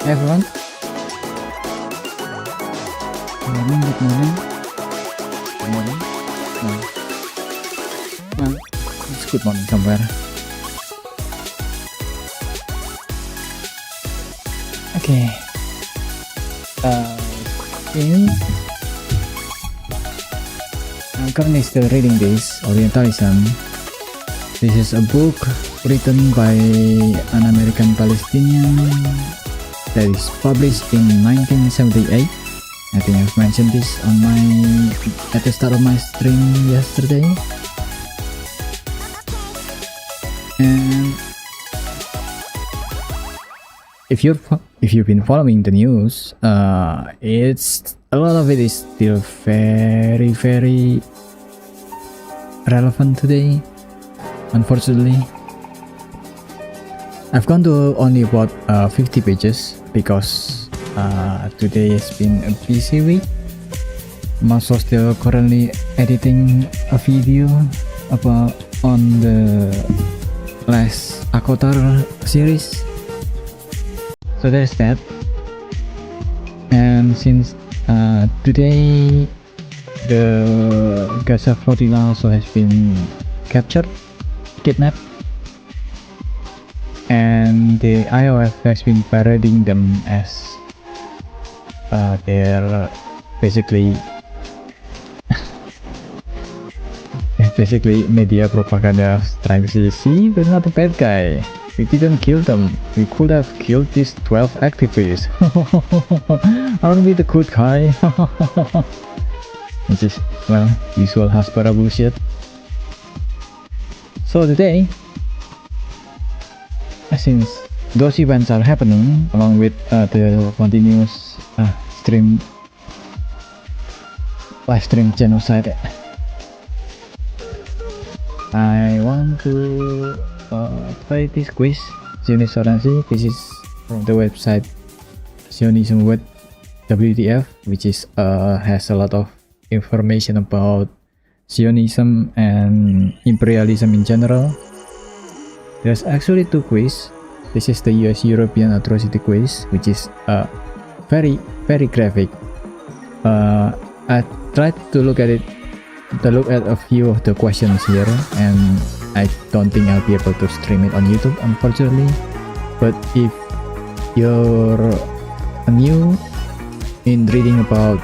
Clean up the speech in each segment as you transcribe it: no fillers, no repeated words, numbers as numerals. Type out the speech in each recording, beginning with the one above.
Hey everyone. Good morning, good morning. Good morning. No. It's good morning somewhere. Okay. Since I'm currently still reading this, Orientalism. This is a book written by an American Palestinian that is published in 1978. I think I've mentioned this at the start of my stream yesterday. And if you've been following the news, it's a lot of it is still very relevant today. Unfortunately, I've gone to only about 50 pages because today has been a busy week. I'm also still currently editing a video on the last Akotar series. So there's that. And since today the Gaza flotilla also has been kidnapped, and the IOF has been parading them as they're basically media propaganda trying to say, see, we're not a bad guy, we didn't kill them, we could have killed these 12 activists. Aren't we the good guy? Which is, well, usual Hasbara bullshit. So today, since those events are happening along with the continuous live stream genocide, I want to play this quiz, Zionist Orange. This is from the website Zionism with WTF, which is has a lot of information about Zionism and imperialism in general. There's actually two quiz. This is the US-European atrocity quiz, which is very graphic. I tried to look at a few of the questions here, and I don't think I'll be able to stream it on YouTube, unfortunately. But if you're new in reading about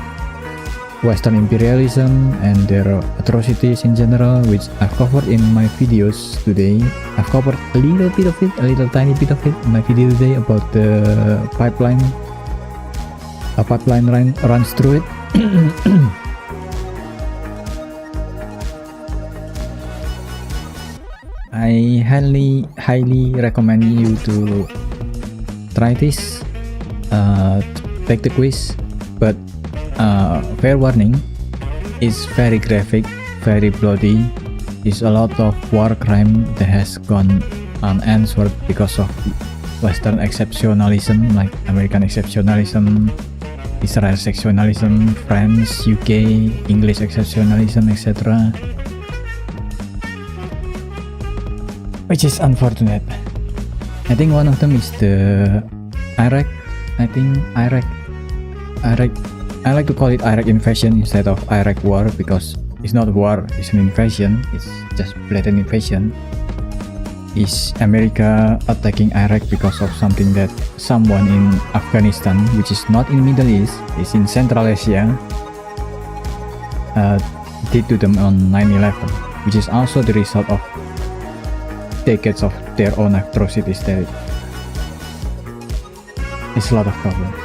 Western imperialism and their atrocities in general, which I've covered in my videos today. I've covered a little tiny bit of it in my video today about the pipeline. A pipeline runs through it. I highly recommend you to try this, take the quiz, but fair warning, it's very graphic, very bloody. It's a lot of war crime that has gone unanswered because of Western exceptionalism, like American exceptionalism, Israel exceptionalism, France, UK, English exceptionalism, etc. Which is unfortunate. I think one of them is the Iraq. I like to call it Iraq invasion instead of Iraq war, because it's not war, it's an invasion, it's just blatant invasion. Is America attacking Iraq because of something that someone in Afghanistan, which is not in Middle East, is in Central Asia, did to them on 9/11, which is also the result of decades of their own atrocities. There is a lot of problems.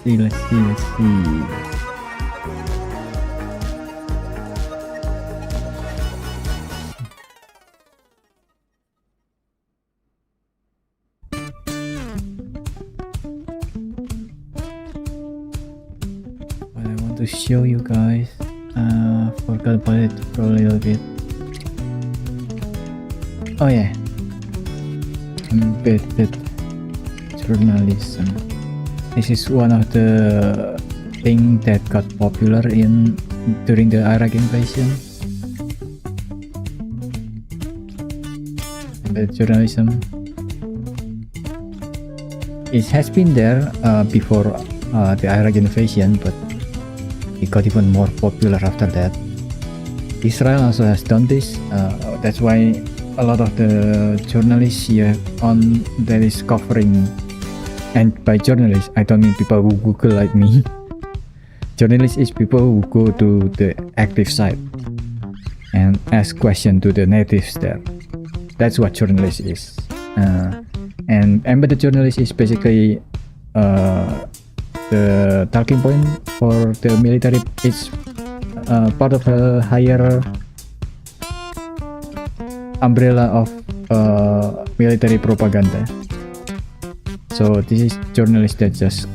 Let's see. What I want to show you guys, forgot about it for a little bit. Oh yeah, embedded journalism. This is one of the things that got popular during the Iraq invasion. the journalism. It has been there before the Iraq invasion, but it got even more popular after that. Israel also has done this. That's why a lot of the journalists here on that is covering, and by journalists I don't mean people who Google like me. Journalists is people who go to the active site and ask questions to the natives there. That's what journalist is. And embedded journalist is basically the talking point for the military. It's part of a higher umbrella of military propaganda. So this is journalist that just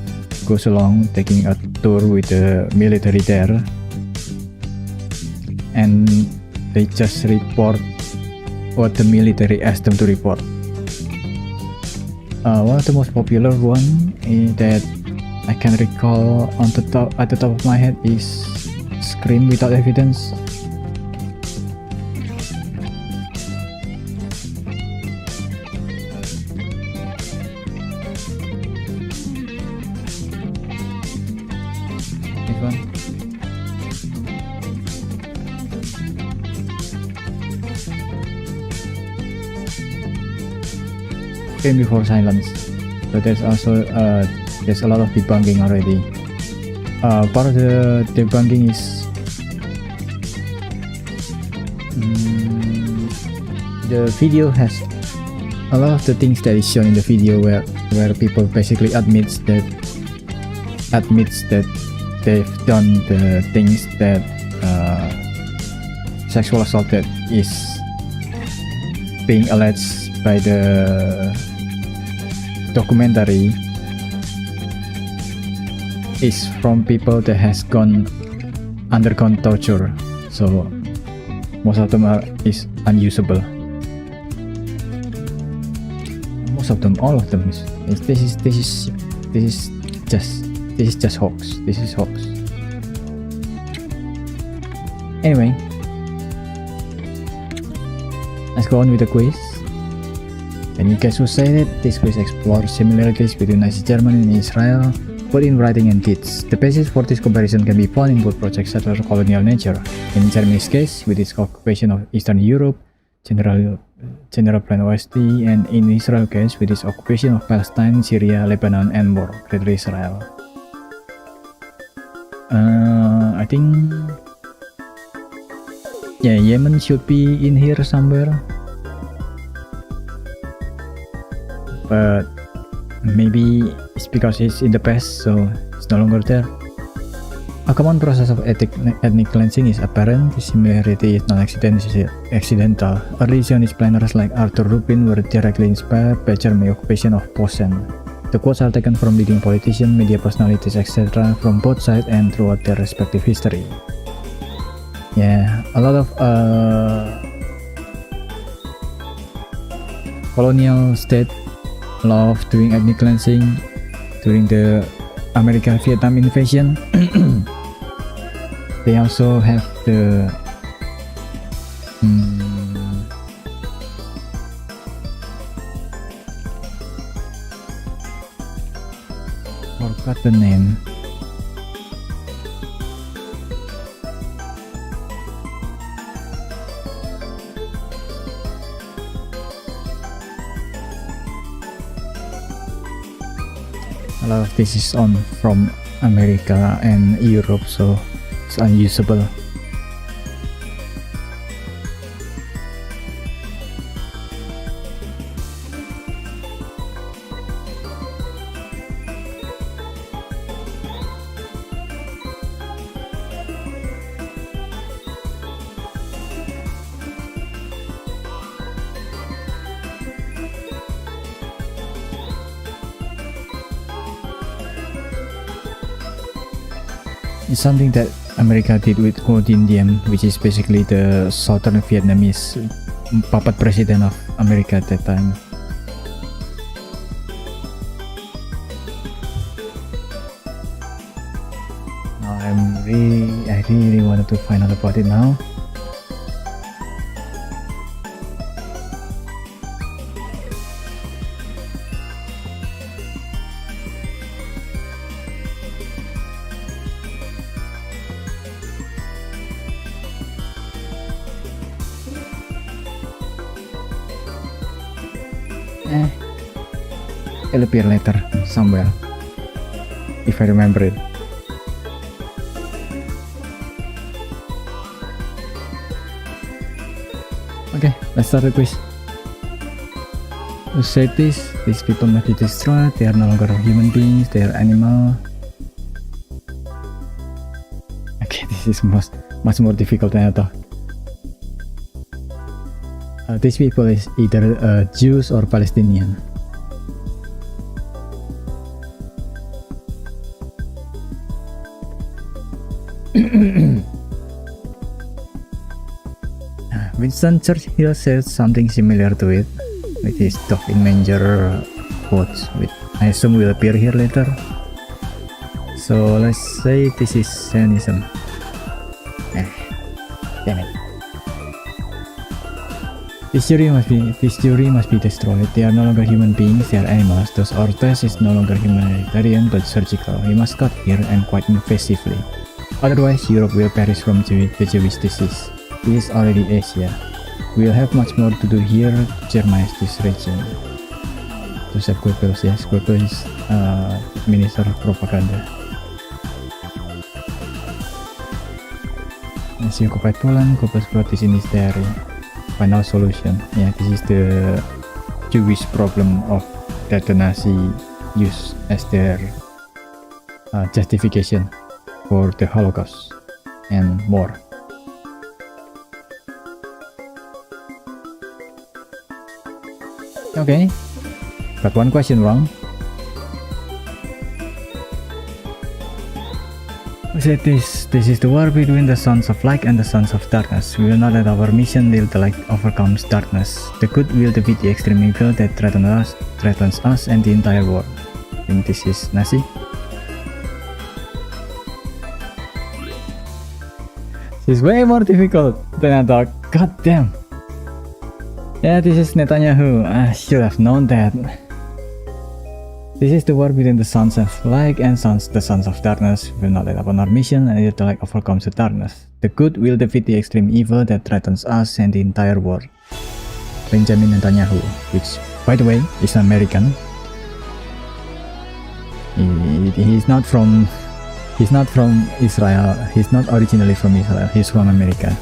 goes along taking a tour with the military there, and they just report what the military asks them to report. One of the most popular one that I can recall at the top of my head is Scream Without Evidence. This one. Scream Before Silence. So there's also there's a lot of debunking already. Part of the debunking is the video has a lot of the things that is shown in the video where people basically admits that they've done the things that sexual assault that is being alleged by the documentary is from people that has undergone torture. So most of them is unusable. Most of them, all of them this is just hoax. This is hoax. Anyway, let's go on with the quiz. And you guys will say that this quiz explores similarities between Nazi Germany and Israel, both in writing and deeds. The basis for this comparison can be found in both projects settler colonial nature. In Germany's case, with its occupation of Eastern Europe, General Plan OST, and in Israel's case, with its occupation of Palestine, Syria, Lebanon, and more, Greater Israel. I think, yeah, Yemen should be in here somewhere, but maybe it's because it's in the past, so it's no longer there. A common process of ethnic cleansing is apparent. The similarity is non-accidental. Early Zionist planners like Arthur Rubin were directly inspired by German occupation of Posen. The quotes are taken from leading politicians, media personalities, etc. from both sides and throughout their respective history. Yeah, a lot of colonial state love doing ethnic cleansing during the American-Vietnam invasion. They also have the forgot the name. A lot of this is from America and Europe, so it's unusable. It's something that America did with Ho Dinh Diem, which is basically the Southern Vietnamese puppet president of America at that time. I really wanted to find out about it now. It'll appear later somewhere, if I remember it. Okay, let's start the quiz. To save this, these people must be destroyed. They are no longer human beings, they are animal. Okay, this is much more difficult than I thought. These people is either Jews or Palestinian. Winston Churchill said something similar to it, with his dog in manger quotes, which I assume will appear here later. So let's say this is Zionism. Damn it. This jury must be destroyed. They are no longer human beings, they are animals. Thus our test is no longer humanitarian but surgical. We must cut here and quite invasively. Otherwise Europe will perish from the Jewish disease. This is already Asia. We will have much more to do here to Germanize this region. Joseph Goebbels, yes, Goebbels is Minister of Propaganda. As he occupied Poland, Goebbels brought this in his diary. Final solution. Yeah, this is the Jewish problem of that the Nazi used as their justification for the Holocaust and more. Okay, got one question wrong. We said this is the war between the sons of light and the sons of darkness. We will not let our mission till the light overcomes darkness. The good will defeat the extreme evil that threatens us and the entire world. I think this is Nazi. This is way more difficult than I thought. God damn. Yeah, this is Netanyahu. I should have known that. This is the war between the sons of light and the sons of darkness. We will not let up on our mission until the light overcomes the darkness. The good will defeat the extreme evil that threatens us and the entire world. Benjamin Netanyahu, which, by the way, is American. He's not from Israel. He's not originally from Israel. He's from America.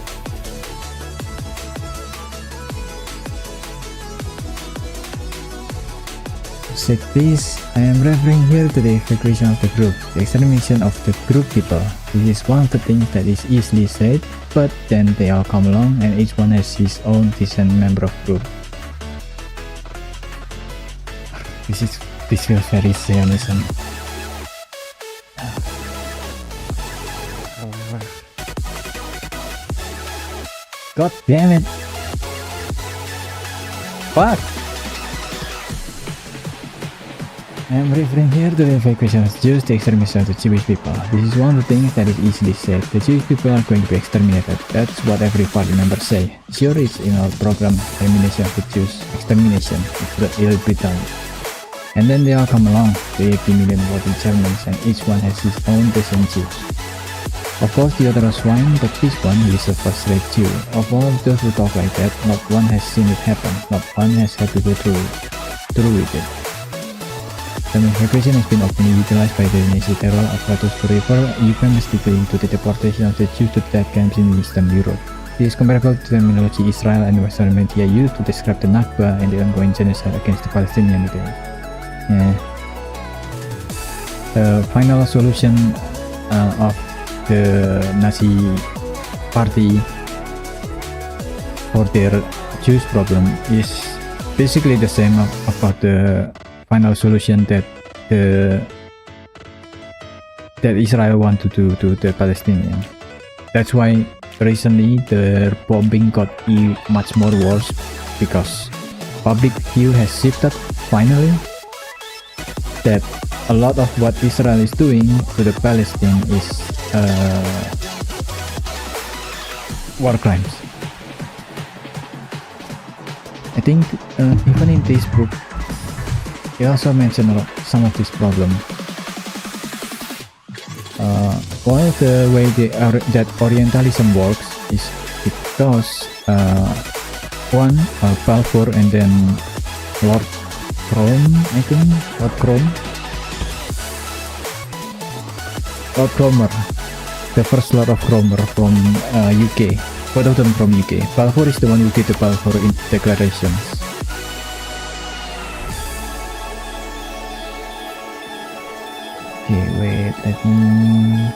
Said this, I am referring here to the evacuation of the group, the extermination of the group people. This is one of the things that is easily said, but then they all come along and each one has his own decent member of group. This feels very Zionism. God damn it! Fuck! I am referring here to the evacuation of Jews, the extermination of the Jewish people. This is one of the things that is easily said. The Jewish people are going to be exterminated. That's what every party member say. Sure, it's in our program, extermination of the Jews, extermination of the Ill Britain. And then they all come along, the 80 million voting Germans, and each one has his own decent Jews. Of course, the other are swine, but this one is a first-rate Jew. Of all of those who talk like that, not one has seen it happen. Not one has had to go through with it. The evacuation has been openly utilized by the Nazi terror apparatus to refer euphemistically to the deportation of the Jews to death camps in Eastern Europe. This is comparable to the terminology Israel and Western media use to describe the Nakba and the ongoing genocide against the Palestinian people. Yeah. The final solution of the Nazi party for their Jewish problem is basically the same about the final solution that Israel want to do to the Palestinians. That's why recently the bombing got much more worse, because public view has shifted finally that a lot of what Israel is doing to the Palestine is war crimes. I think even in this book he also mentioned some of this problem. One of the way that Orientalism works is because Balfour and then Lord Chrome, I think, Lord Chrome. Lord Cromer, the first Lord of Cromer from UK. Both of them from UK. Balfour is the one who did the Balfour Declarations. Okay, wait, let me...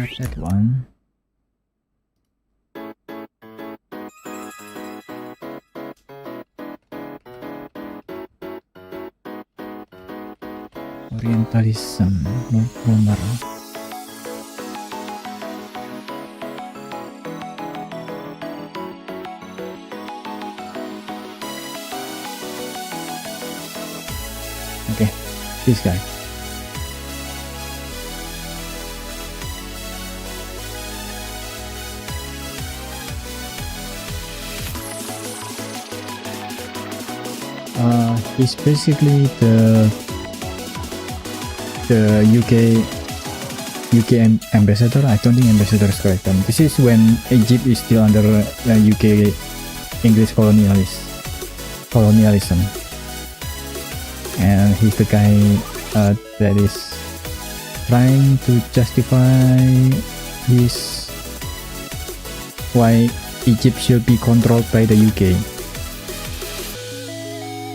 not that one. Orientalism, Homer. Okay, this guy. He's basically the UK ambassador. I don't think ambassador is correct term. This is when Egypt is still under UK English colonialism, and he's the guy that is trying to justify his why Egypt should be controlled by the UK,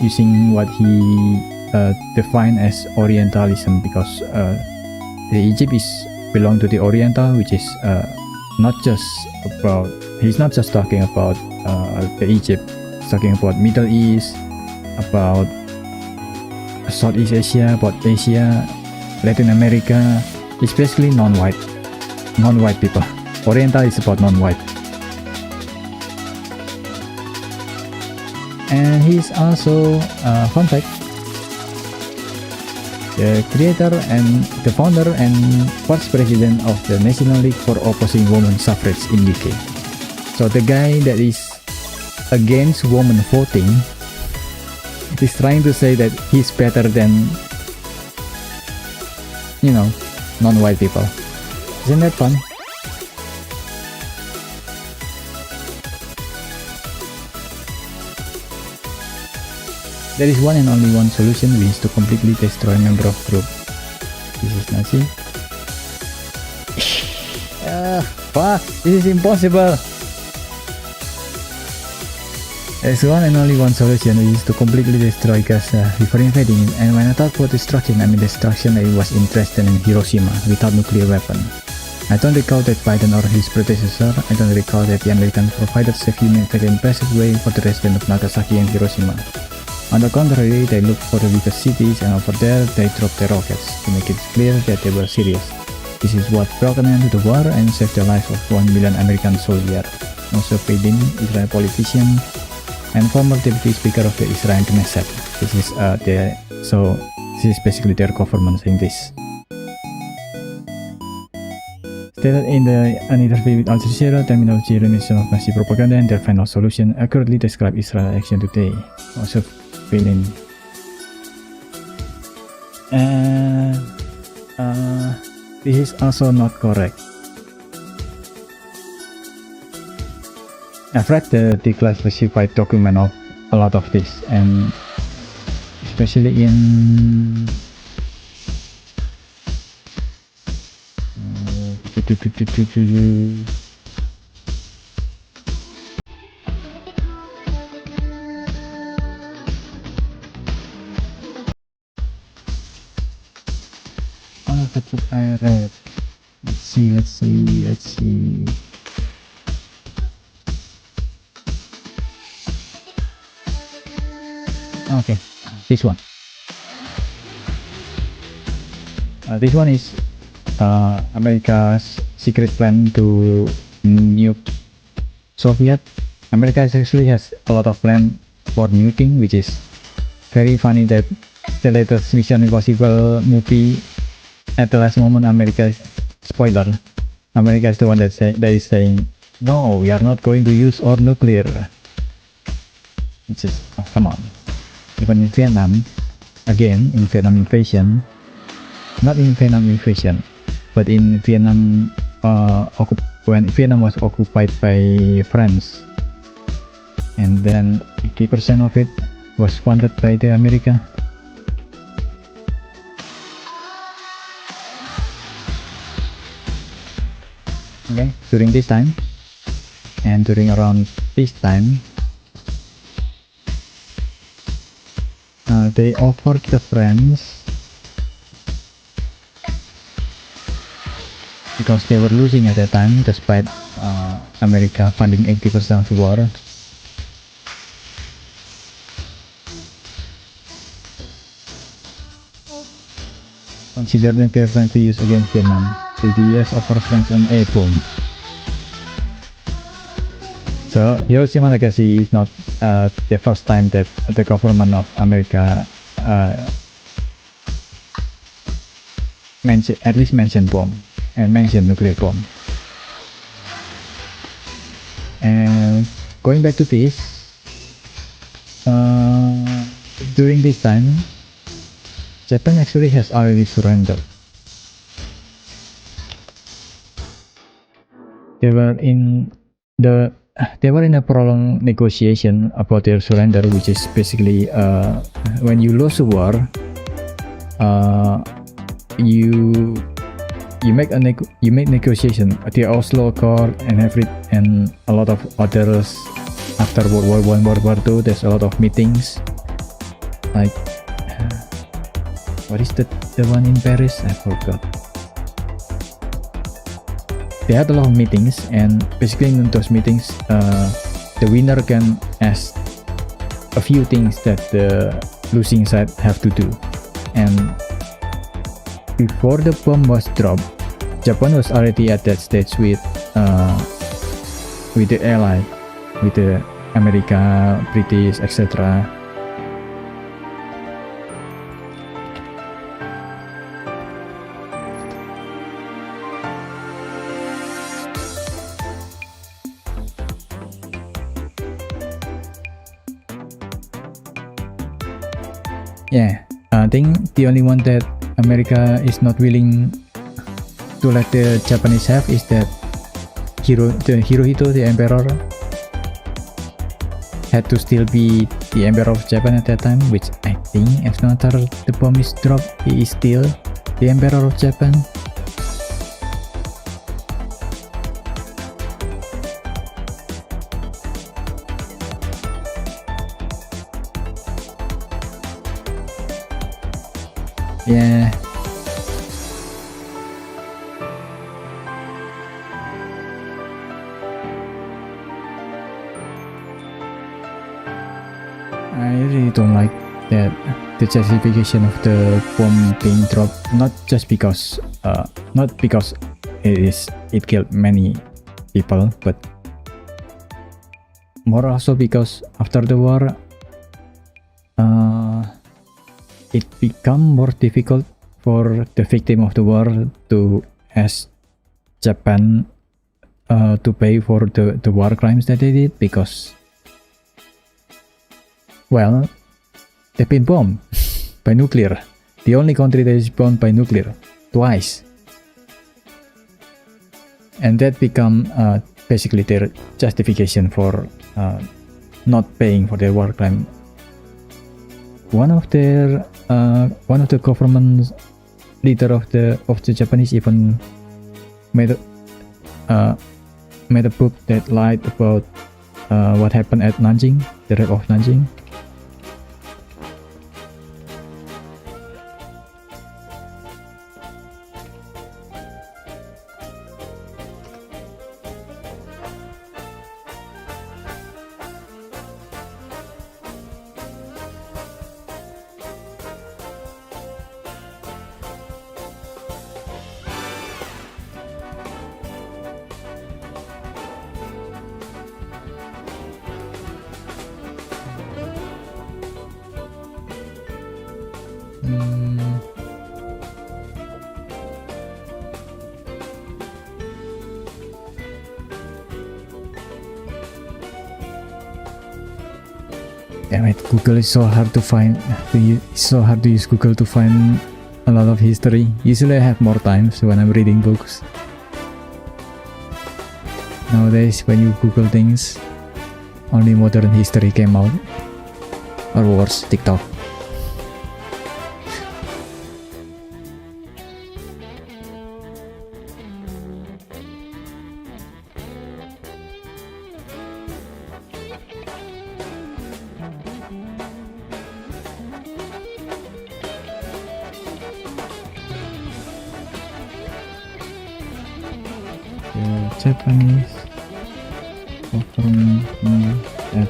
using what he defined as Orientalism, because the Egypt is belong to the Oriental, which is not just about, he's not just talking about the Egypt, he's talking about Middle East, about Southeast Asia, about Asia, Latin America. It's basically non-white people. Oriental is about non-white. And he's also, fun fact, the creator and the founder and first president of the National League for Opposing Women Suffrage in UK. So the guy that is against women voting is trying to say that he's better than, you know, non-white people. Isn't that fun? There is one and only one solution, which is to completely destroy member of group. This is Nazi. Fuck! This is impossible! There's one and only one solution, which is to completely destroy Gaza before invading it. And when I talk about destruction, I mean destruction that was interested in Hiroshima without nuclear weapon. I don't recall that Biden or his predecessor, I don't recall that the Americans provided safe humanitarian passageway for the residents of Nagasaki and Hiroshima. On the contrary, they looked for the weakest cities, and over there they dropped their rockets to make it clear that they were serious. This is what brought an end to the war and saved the lives of 1 million American soldiers. Also Biden, Israeli politician and former deputy speaker of the Israel Knesset. This is this is basically their government saying this. Stated in an interview with Al Jazeera, terminology remission of Nazi propaganda and their final solution accurately describe Israel's action today. Also feeling this is also not correct. I've read the declassified document of a lot of this, and especially in that's what I read. Let's see. Okay, this one. This one is America's secret plan to nuke Soviet. America actually has a lot of plan for nuking, which is very funny that the latest Mission Impossible movie, at the last moment, America, spoiler, America is the one that is saying, no, we are not going to use our nuclear. It's just, oh, come on. Even in Vietnam, again, in Vietnam invasion, not in Vietnam invasion, but in Vietnam when Vietnam was occupied by France, and then 80% of it was funded by the America. Okay, during this time, and during around this time, they offered the French, because they were losing at that time despite America funding 80% of the war. Considered the plan to use against Vietnam. The US offers France an air bomb. So Hiroshima and Nagasaki is not the first time that the government of America mentioned bomb and mentioned nuclear bomb. And going back to this, during this time, Japan actually has already surrendered. They were in a prolonged negotiation about their surrender, which is basically when you lose a war, you make negotiation at the Oslo Accord and a lot of others. After World War I, World War II, there's a lot of meetings. Like what is the one in Paris? I forgot. They had a lot of meetings, and basically in those meetings, the winner can ask a few things that the losing side have to do. And before the bomb was dropped, Japan was already at that stage with the ally, with the America, British, etc. Yeah, I think the only one that America is not willing to let the Japanese have is that Hirohito, the emperor, had to still be the emperor of Japan at that time, which I think after the bomb is dropped, he is still the emperor of Japan. Yeah. I really don't like that the justification of the bomb being dropped, not because it killed many people, but more also because after the war it become more difficult for the victim of the war to ask Japan to pay for the war crimes that they did, because, well, they've been bombed by nuclear. The only country that is bombed by nuclear twice, and that become basically their justification for not paying for their war crime. One of the government leader of the Japanese even made a book that lied about what happened at Nanjing, the rape of Nanjing. Damn it, Google is so hard to find. It's so hard to use Google to find a lot of history. Usually I have more time, so when I'm reading books. Nowadays, when you Google things, only modern history came out, or worse, TikTok. Japanese government at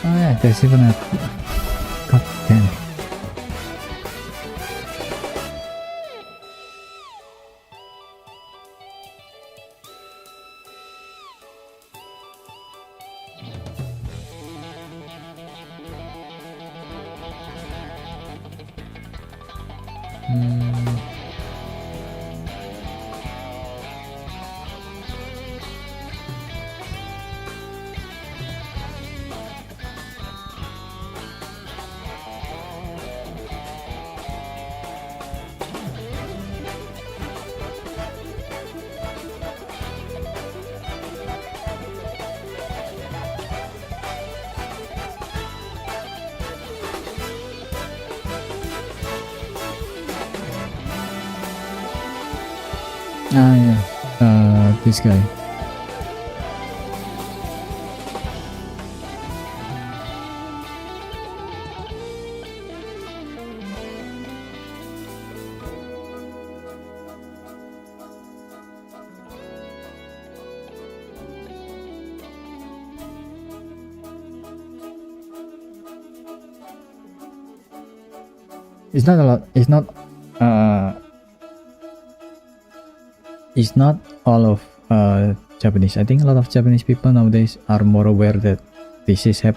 oh yeah, there's even a top 10. Ah yeah, this guy. It's not a lot. It's not all of Japanese. I think a lot of Japanese people nowadays are more aware that this actually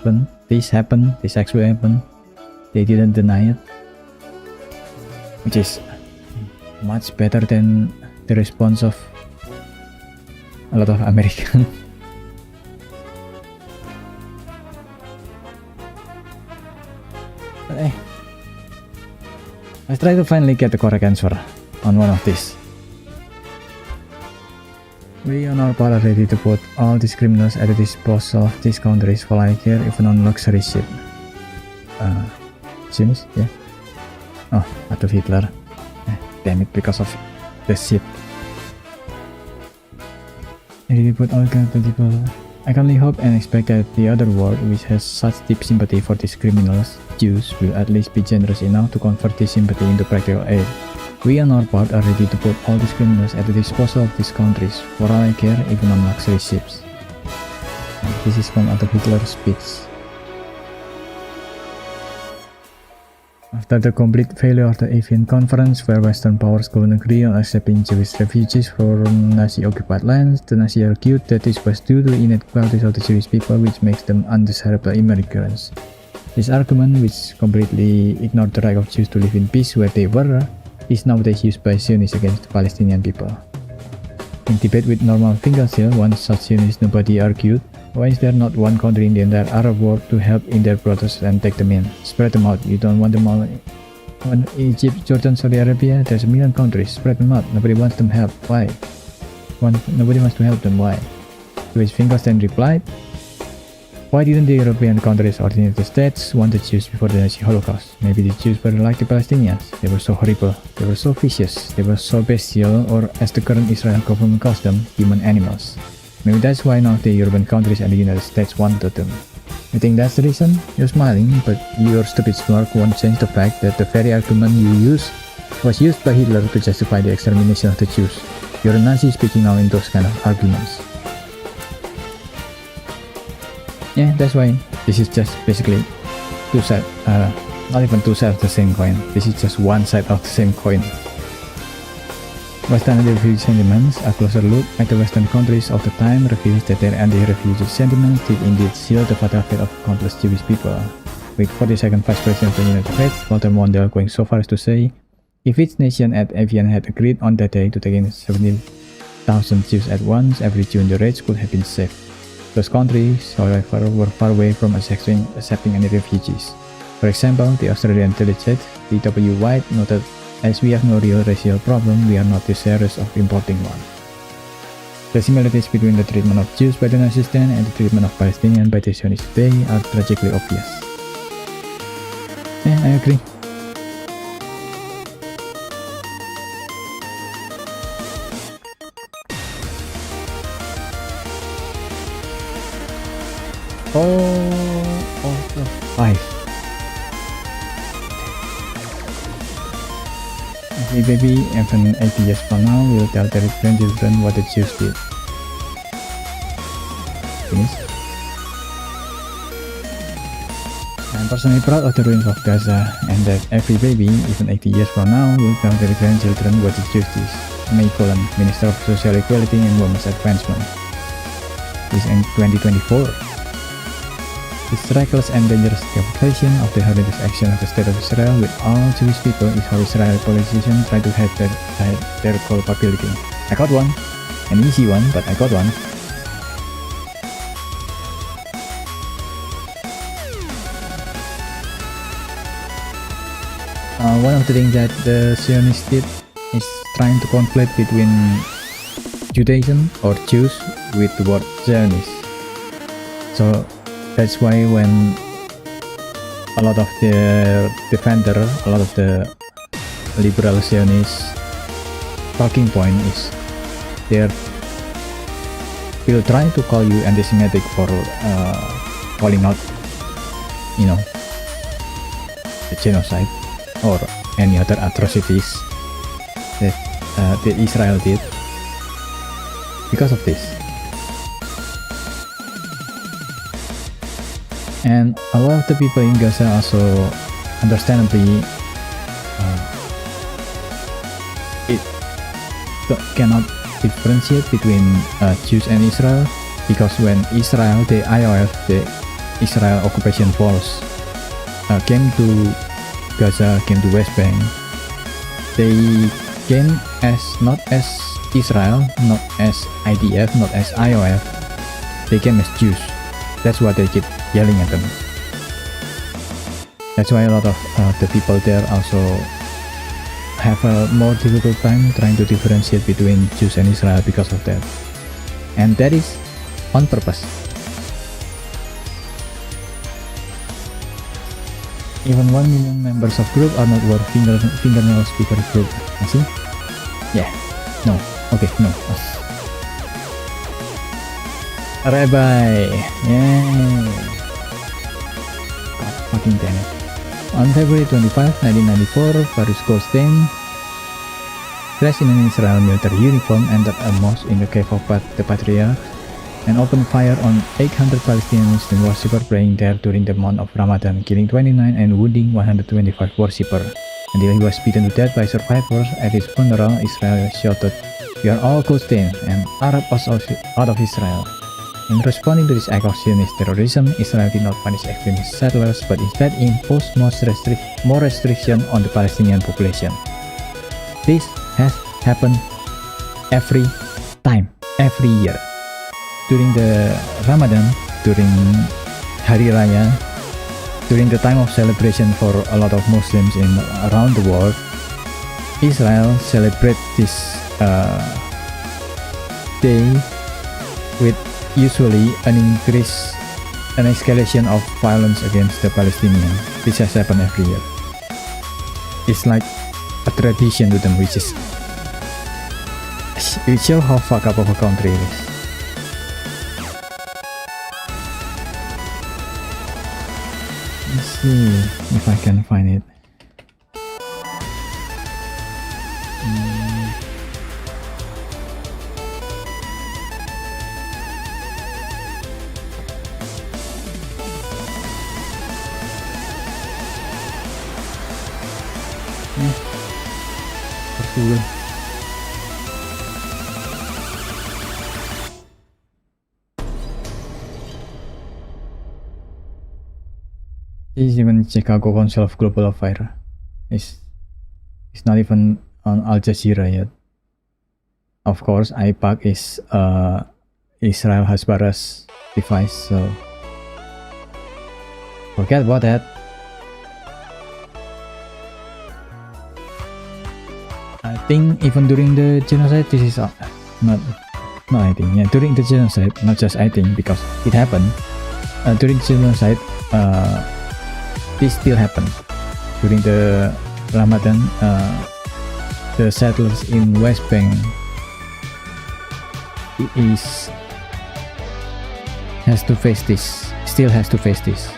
happened. They didn't deny it, which is much better than the response of a lot of American. But hey, let's try to finally get the correct answer on one of these. We on our part are ready to put all these criminals at the disposal of these countries for I care, even on luxury ship. Zionist? Yeah. Oh, Adolf Hitler. Damn it, because of the ship. Ready to put all kinds of people. I can only hope and expect that the other world, which has such deep sympathy for these criminals, Jews, will at least be generous enough to convert this sympathy into practical aid. We on our part are ready to put all these criminals at the disposal of these countries, for all I care, even on luxury ships. And this is from Adolf Hitler's speech. After the complete failure of the Evian Conference, where Western powers couldn't agree on accepting Jewish refugees from Nazi-occupied lands, the Nazi argued that this was due to the innate qualities of the Jewish people, which makes them undesirable immigrants. This argument, which completely ignored the right of Jews to live in peace where they were, is nowadays used by Zionists against the Palestinian people. In debate with Norman Finkelstein, one such Zionist nobody argued, why is there not one country in the entire Arab world to help in their protests and take them in? Spread them out, you don't want them all in Egypt, Jordan, Saudi Arabia, there's a million countries, spread them out, nobody wants them help, why? Nobody wants to help them, why? To which Finkelstein replied, why didn't the European countries or the United States want the Jews before the Nazi Holocaust? Maybe the Jews were like the Palestinians. They were so horrible, they were so vicious, they were so bestial, or as the current Israel government calls them, human animals. Maybe that's why none of the European countries and the United States wanted them. You think that's the reason? You're smiling, but your stupid smirk won't change the fact that the very argument you use was used by Hitler to justify the extermination of the Jews. You're a Nazi speaking out in those kind of arguments. Yeah, that's why this is just basically two sides, not even two sides of the same coin. This is just one side of the same coin. Western anti-refugee sentiments. A closer look at the Western countries of the time reveals that their anti-refugee sentiments did indeed seal the fatal fate of countless Jewish people, with 42nd Vice President of the United States, Walter Mondale, going so far as to say, if each nation at Evian had agreed on that day to take in 17,000 Jews at once, every Jew in the race could have been saved. Those countries, however, were far away from accepting any refugees. For example, the Australian delegate D.W. White noted, "As we have no real racial problem, we are not desirous of importing one." The similarities between the treatment of Jews by the Nazis then and the treatment of Palestinians by the Zionists today are tragically obvious. Yeah, I agree. Oh, 5. The baby, even 80 years from now, will tell their grandchildren what the Jews did. Finish. I'm personally proud of the ruins of Gaza, and that every baby, even 80 years from now, will tell their grandchildren what the Jews did. May Colon, Minister of Social Equality and Women's Advancement. This in 2024. This reckless and dangerous deprivation of the horrendous action of the State of Israel with all Jewish people is how Israeli politicians try to hide their culpability. I got one. An easy one, but I got one. One of the things that the Zionists did is trying to conflate between Judaism or Jews with the word Zionist. So that's why when a lot of the defender, a lot of the liberal Zionist talking point is they'll try to call you anti-Semitic for calling out, the genocide or any other atrocities that the Israel did because of this. And a lot of the people in Gaza also understandably cannot differentiate between Jews and Israel, because when Israel, the IOF, the Israel occupation force, came to Gaza, came to West Bank, they came not as Israel, not as IDF, not as IOF, they came as Jews. That's why they keep yelling at them. That's why a lot of the people there also have a more difficult time trying to differentiate between Jews and Israel because of that. And that is on purpose. Even 1 million members of group are not worth fingernails before group. See? Yeah. No. Okay, no. Rabbi. Yay. God fucking damn it. On February 25, 1994, Faris Goldstein, dressed in an Israeli military uniform, entered a mosque in the cave of the Patriarch and opened fire on 800 Palestinian Muslim worshippers praying there during the month of Ramadan, killing 29 and wounding 125 worshippers. Until he was beaten to death by survivors. At his funeral, Israel shouted, "We are all Goldstein and Arab out of Israel." In responding to this act of Zionist terrorism, Israel did not punish extremist settlers, but instead imposed more restriction on the Palestinian population. This has happened every time, every year. During the Ramadan, during Hari Raya, during the time of celebration for a lot of Muslims around the world, Israel celebrates this day with usually an escalation of violence against the Palestinians. This has happened every year. It's like a tradition to them, which shows how fucked up of a country it is. Let's see if I can find it. Dulu. This is even Chicago Council of Global Affairs. It's not even on Al Jazeera yet. Of course, IPAC is Israel Hasbara's device, so forget about that. I think even during the genocide, this is not I think, yeah, during the genocide, not just I think, because it happened. During genocide, this still happened. During the Ramadan, the settlers in West Bank has to face this, still has to face this.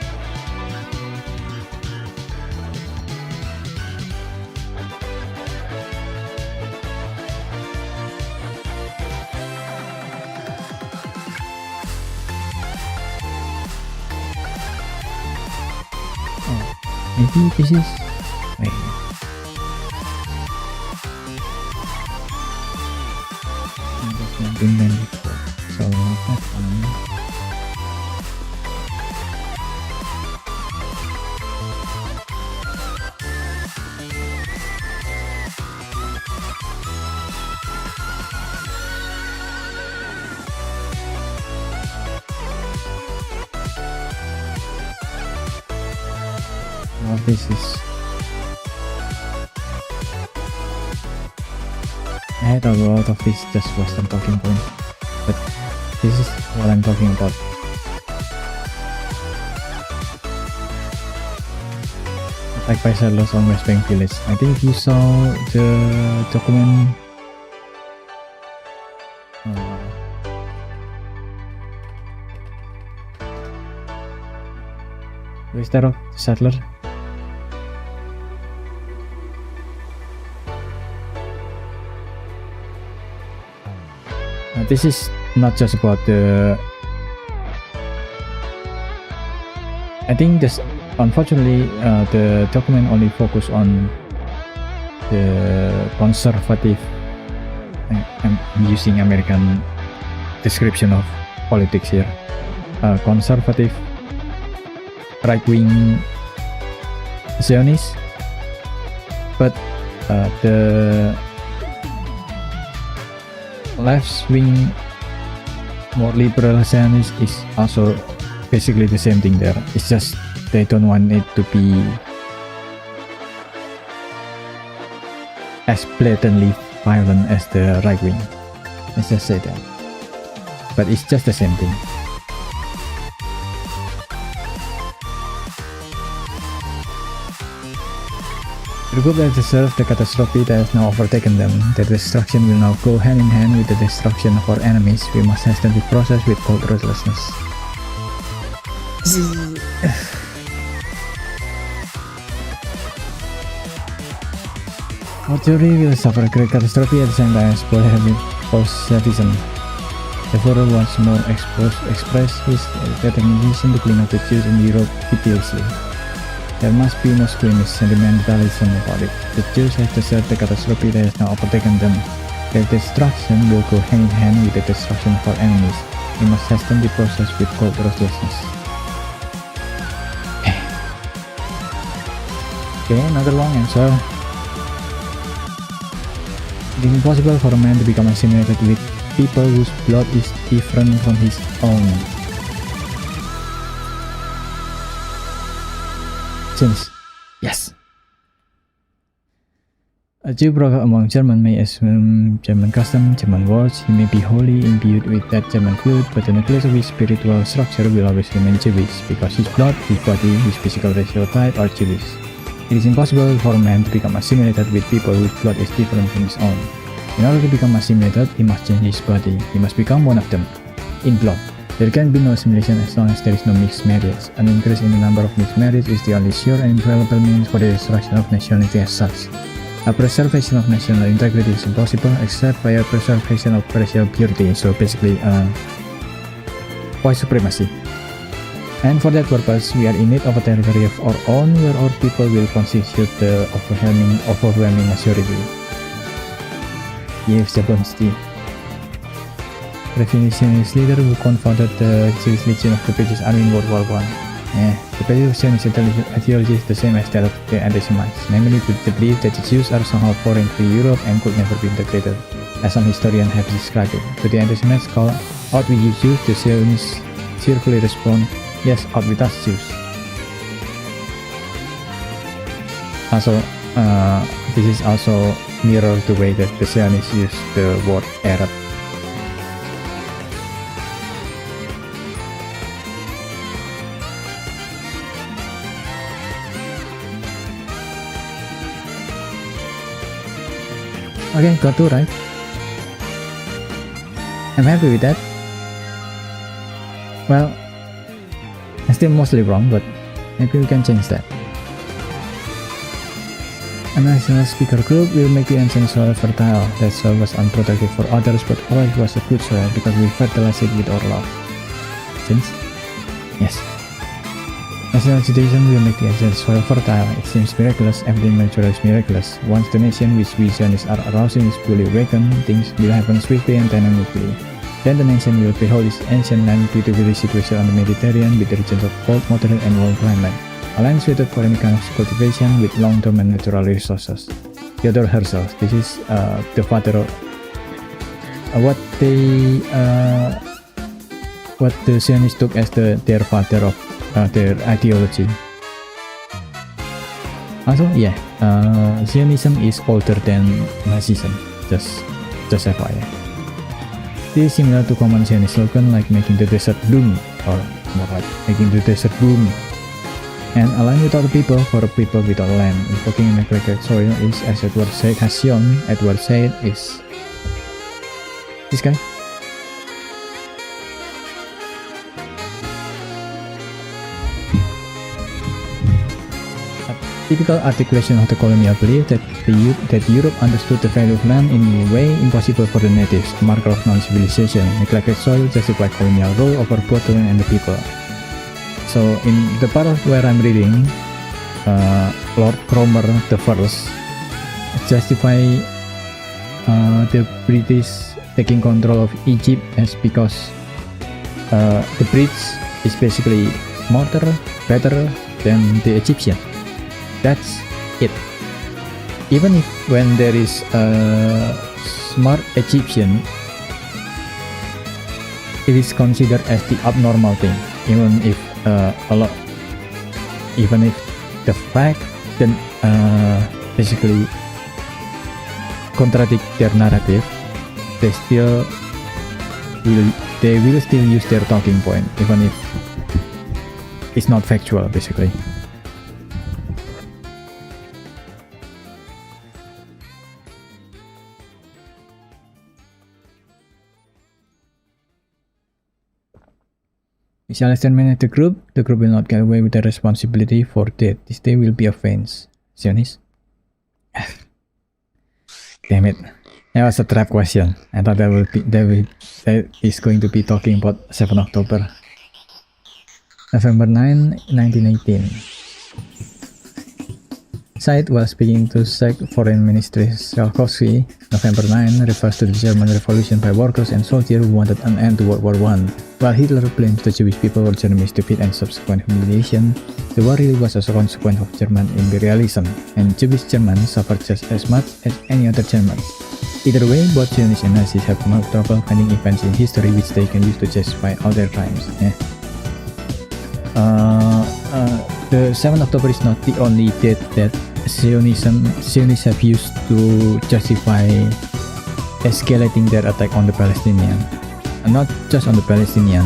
Maybe this is wait. So that's fine. This is I had a lot of this just Western talking point, but this is what I'm talking about. Attack by settlers on West Bank village. I think you saw the document. Is that of settler? This is not just about the. I think this, unfortunately, the document only focus on the conservative. I'm using American description of politics here. Conservative, right-wing Zionist, but the left-wing, more liberal Zionist is also basically the same thing there. It's just they don't want it to be as blatantly violent as the right wing. Let's just say that. But it's just the same thing. The group that deserve the catastrophe that has now overtaken them, their destruction will now go hand in hand with the destruction of our enemies. We must hasten the process with cold ruthlessness. Our theory will suffer a great catastrophe at the same time as Bolshevism. The Führer once more expressed his determination to clean up the Jews in Europe pitilessly. There must be no squeamish sentimentalism about it. The Jews have deserved the catastrophe that has now overtaken them. Their destruction will go hand in hand with the destruction of our enemies. We must hasten the process with cold ruthlessness. Okay, another long answer. It is impossible for a man to become assimilated with people whose blood is different from his own. Yes. A Jew brought up among German may assume German custom, German words. He may be wholly imbued with that German fluid, but the nucleus of his spiritual structure will always remain Jewish, because his blood, his body, his physical racial type are Jewish. It is impossible for a man to become assimilated with people whose blood is different from his own. In order to become assimilated, he must change his body. He must become one of them, in blood. There can be no assimilation as long as there is no mixed marriage. An increase in the number of mixed marriage is the only sure and infallible means for the destruction of nationality as such. A preservation of national integrity is impossible except by a preservation of racial purity, so basically white supremacy. And for that purpose, we are in need of a territory of our own where our people will constitute the overwhelming majority. Yves Jablonski, revolutionist leader who confounded the Jewish Legion of the British Army in World War I. The basic Zionist ideology is the same as that of the anti-Semites, namely the belief that the Jews are somehow foreign to Europe and could never be integrated, as some historians have described it. But the anti-Semites call out with Jews the Zionists cheerfully respond, "Yes, out with us, Jews." Also, this is also mirror the way that the Zionists use the word Arab. Okay, got to, right? I'm happy with that. Well, I'm still mostly wrong, but maybe we can change that. A national speaker group will make the ancient soil fertile. That soil was unprotected for others, but always was a good soil because we fertilized it with our love. Since? Yes. National Judaism will make the ancient soil fertile. It seems miraculous, everything naturally is miraculous. Once the nation which we Zionists are arousing is fully awakened, things will happen swiftly and dynamically. Then the nation will behold its ancient land beautifully situated on the Mediterranean with the regions of cold, moderate, and warm climate. A land suited for any kind of cultivation with long-term and natural resources. Theodor Herzl, this is the father of what the Zionists took as their father of their ideology. Also, yeah, Zionism is older than Nazism. Just FYI. This is similar to common Zionist slogan like making the desert bloom, or more like making the desert boom. And a land without a people for a people without land. Invoking a neglected soil is, as Edward Said has shown, Edward Said is this guy. Typical articulation of the colonial belief that Europe understood the value of land in a way impossible for the natives, a marker of non-civilization. Neglected soil justified colonial rule over both the land and the people. So in the part of where I'm reading, Lord Cromer the First justify the British taking control of Egypt as because the Brits is basically smarter, better than the Egyptian. That's it. Even if when there is a smart Egyptian, it is considered as the abnormal thing. Even if even if the fact then basically contradict their narrative, they will still use their talking point, even if it's not factual, basically. We shall exterminate the group will not get away with the responsibility for that. This day will be offense. Zionist? Damn it. That was a trap question. I thought that is going to be talking about 7 October. November 9, 1918. Said while speaking to Czech Foreign Minister Salkowski, November 9 refers to the German Revolution by workers and soldiers who wanted an end to World War I. While Hitler blames the Jewish people for Germany's defeat and subsequent humiliation, the war really was as a consequence of German imperialism, and Jewish Germans suffered just as much as any other Germans. Either way, both Zionists and Nazis have no trouble finding events in history which they can use to justify all their crimes. The 7th October is not the only date that Zionists have used to justify escalating their attack on the Palestinians. Not just on the Palestinians,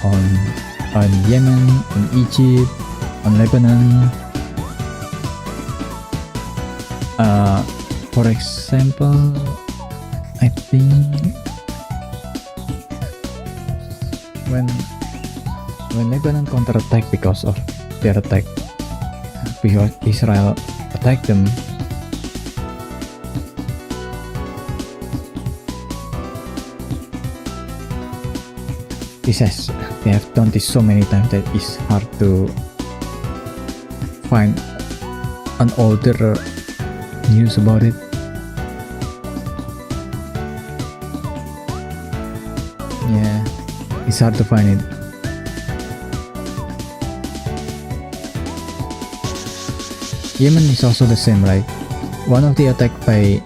on Yemen, on Egypt, on Lebanon. For example, I think when Lebanon counterattacked because of their attack, because Israel attacked them, they have done this so many times that it's hard to find an older news about it. Yeah, it's hard to find it. Yemen is also the same, right? One of the attack by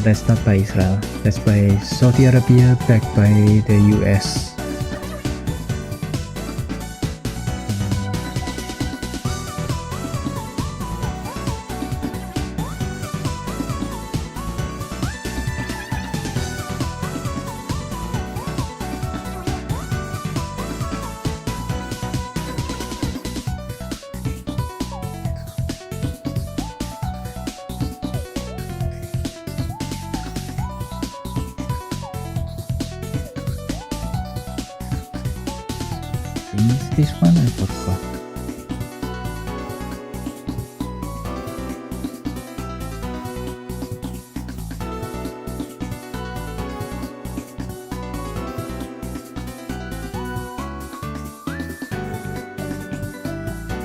That's not by Israel. That's by Saudi Arabia, backed by the US. This one I forgot.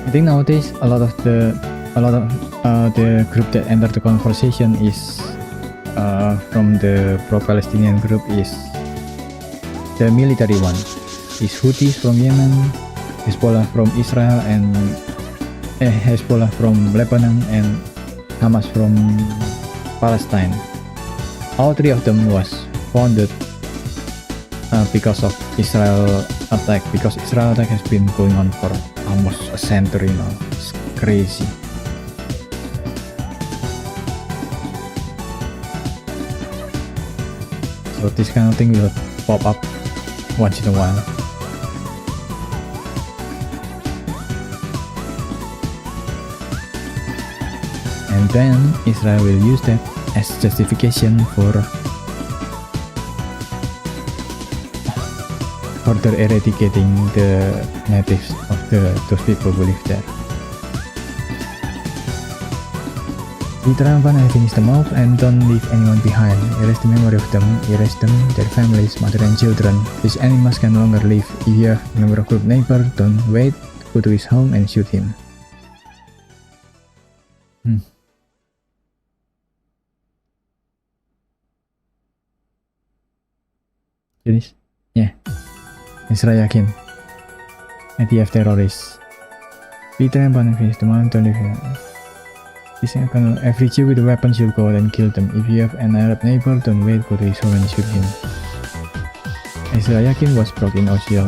I think nowadays a lot of the group that enter the conversation is from the pro-Palestinian group is the military one. Is Houthis from Yemen, Hezbollah from Israel, and Hezbollah from Lebanon, and Hamas from Palestine. All three of them was founded because of Israel attack. Because Israel attack has been going on for almost a century now. It's crazy. So this kind of thing will pop up once in a while. And then Israel will use that as justification for further eradicating the natives of those people who live there. We triumphant and finish them off and don't leave anyone behind. Erase the memory of them, erase them, their families, mother and children. These animals can no longer live. If you have a member of group neighbor, don't wait, go to his home and shoot him. Finish? Yeah. Israel yakin IDF terrorists. We triumphant and finish them off, don't leave anyone. Every Jew with a weapon should go out and kill them. If you have an Arab neighbor, don't wait, go to his home and shoot him. Israel Yakin was brought in official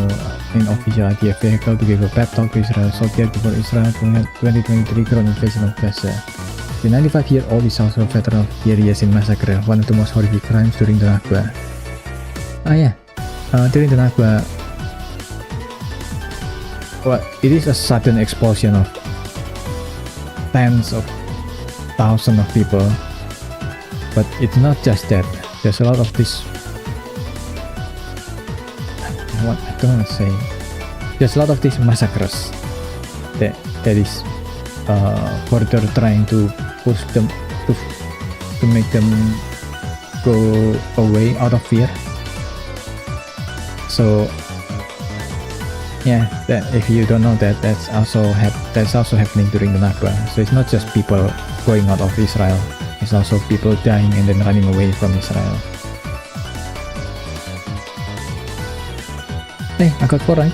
IDF vehicle to give a pep talk to Israel soldiers before Israel 2023 ground invasion of Gaza. The 95-year-old is also a veteran of the Yasin massacre, one of the most horrific crimes during the Nakba. During the Nakba, it is a sudden explosion of tens of thousands of people, but it's not just that. There's a lot of this. What I don't want to say. There's a lot of these massacres that is further trying to push them to make them go away out of fear. So yeah, that if you don't know that, that's also happening during the Nakba. So it's not just people going out of Israel, it's also people dying and then running away from Israel. Hey, I got 4 right.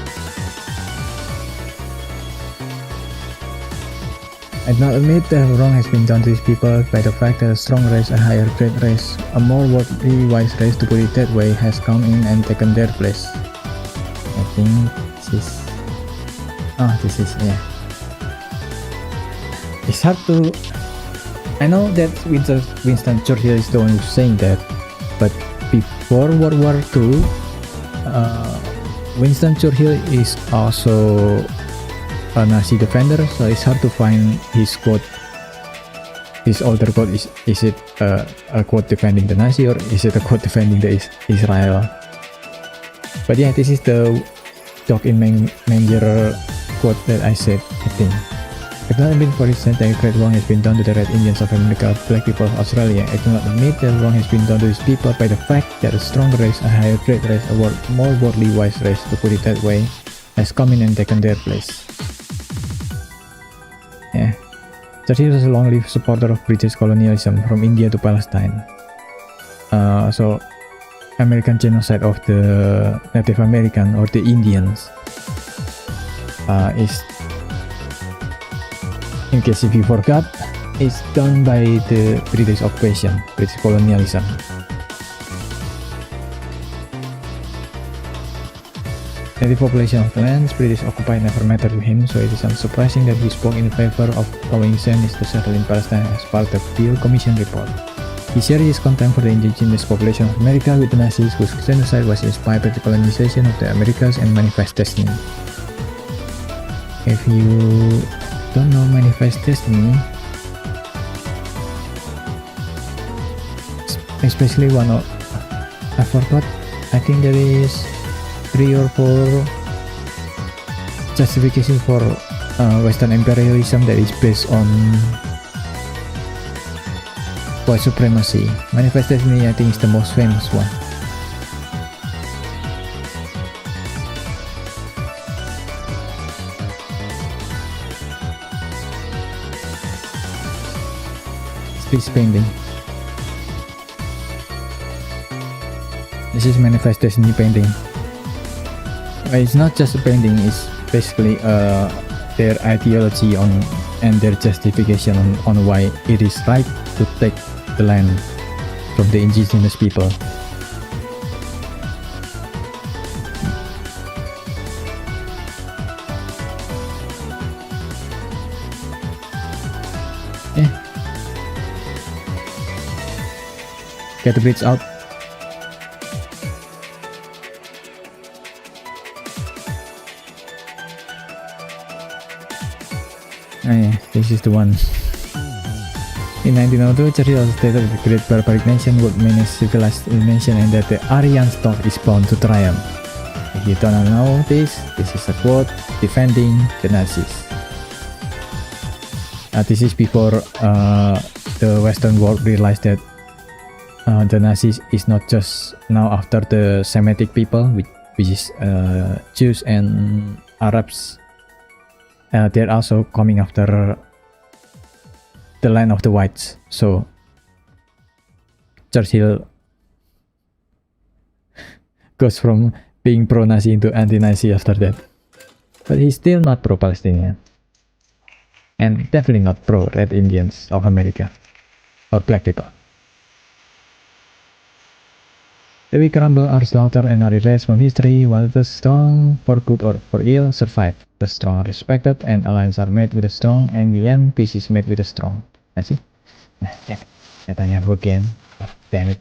I do not admit that wrong has been done to these people by the fact that a strong race, a higher grade race, a more worldly wise race, to put it that way, has come in and taken their place. I think this is yeah. It's hard to. I know that Winston Churchill is the one who's saying that, but before World War II, Winston Churchill is also a Nazi defender, so it's hard to find his quote. His older quote is it a quote defending the Nazi, or is it a quote defending the Israel? But yeah, this is the dog in manger quote that I said, I think. I do not admit, for instance, that great wrong has been done to the Red Indians of America, black people of Australia. I do not admit that wrong has been done to these people by the fact that a strong race, a higher grade race, a more worldly wise race, to put it that way, has come in and taken their place. Yeah. Churchill was a long-lived supporter of British colonialism from India to Palestine. So American genocide of the Native American or the Indians is, in case if you forgot, is done by the British occupation, British colonialism. The population of the lands British occupied never mattered to him, so it is unsurprising that he spoke in favor of allowing Zionists to settle in Palestine as part of the Peel Commission report. He shared his contempt for the indigenous population of America with the Nazis, whose genocide was inspired by the colonization of the Americas and Manifest Destiny. If you don't know Manifest Destiny, especially one of, I forgot, I think there is 3 or 4 justification for Western imperialism that is based on white supremacy. Manifest Destiny, I think, is the most famous one. This painting. This is Manifest Destiny painting. It's not just a painting, it's basically their ideology on and their justification on why it is right to take the land from the indigenous people. Yeah. Get the bridge out. Yeah, this is the one. In 1902, Churchill stated that the great barbaric nation would menace civilized nation and that the Aryan stock is bound to triumph. If you don't know this is a quote defending the Nazis. This is before the Western world realized that the Nazis is not just now after the Semitic people, which is Jews and Arabs. They're also coming after the land of the whites. So Churchill goes from being pro-Nazi into anti-Nazi after that. But he's still not pro-Palestinian. And definitely not pro-Red Indians of America or black people. The weak crumble are slaughtered and are erased from history, while the strong, for good or for ill, survive. The strong are respected, and alliances are made with the strong, and in the end, peace is made with the strong. Nah sih? Nah, damn it. Katanya again. Oh, damn it.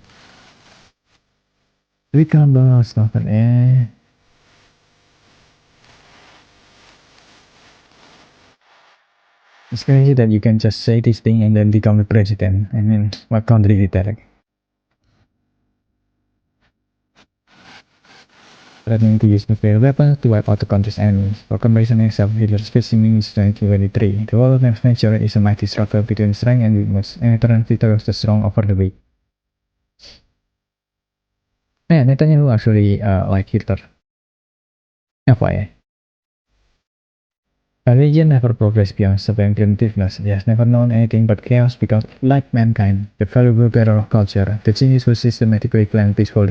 The weak crumble are slaughtered, It's crazy that you can just say this thing and then become the president. I mean, what country did that? Threatening to use nuclear weapons to wipe out the country's enemies. For comparison, itself, Hitler's facing in 1923. The world of nature is a mighty struggle between strength and weakness, and eternity towards the strong over the weak. Man, Netanyahu actually like Hitler. FYI. Religion never progressed beyond supreme primitiveness. It has never known anything but chaos because, like mankind, the valuable bearer of culture, the genius who systematically planned peaceful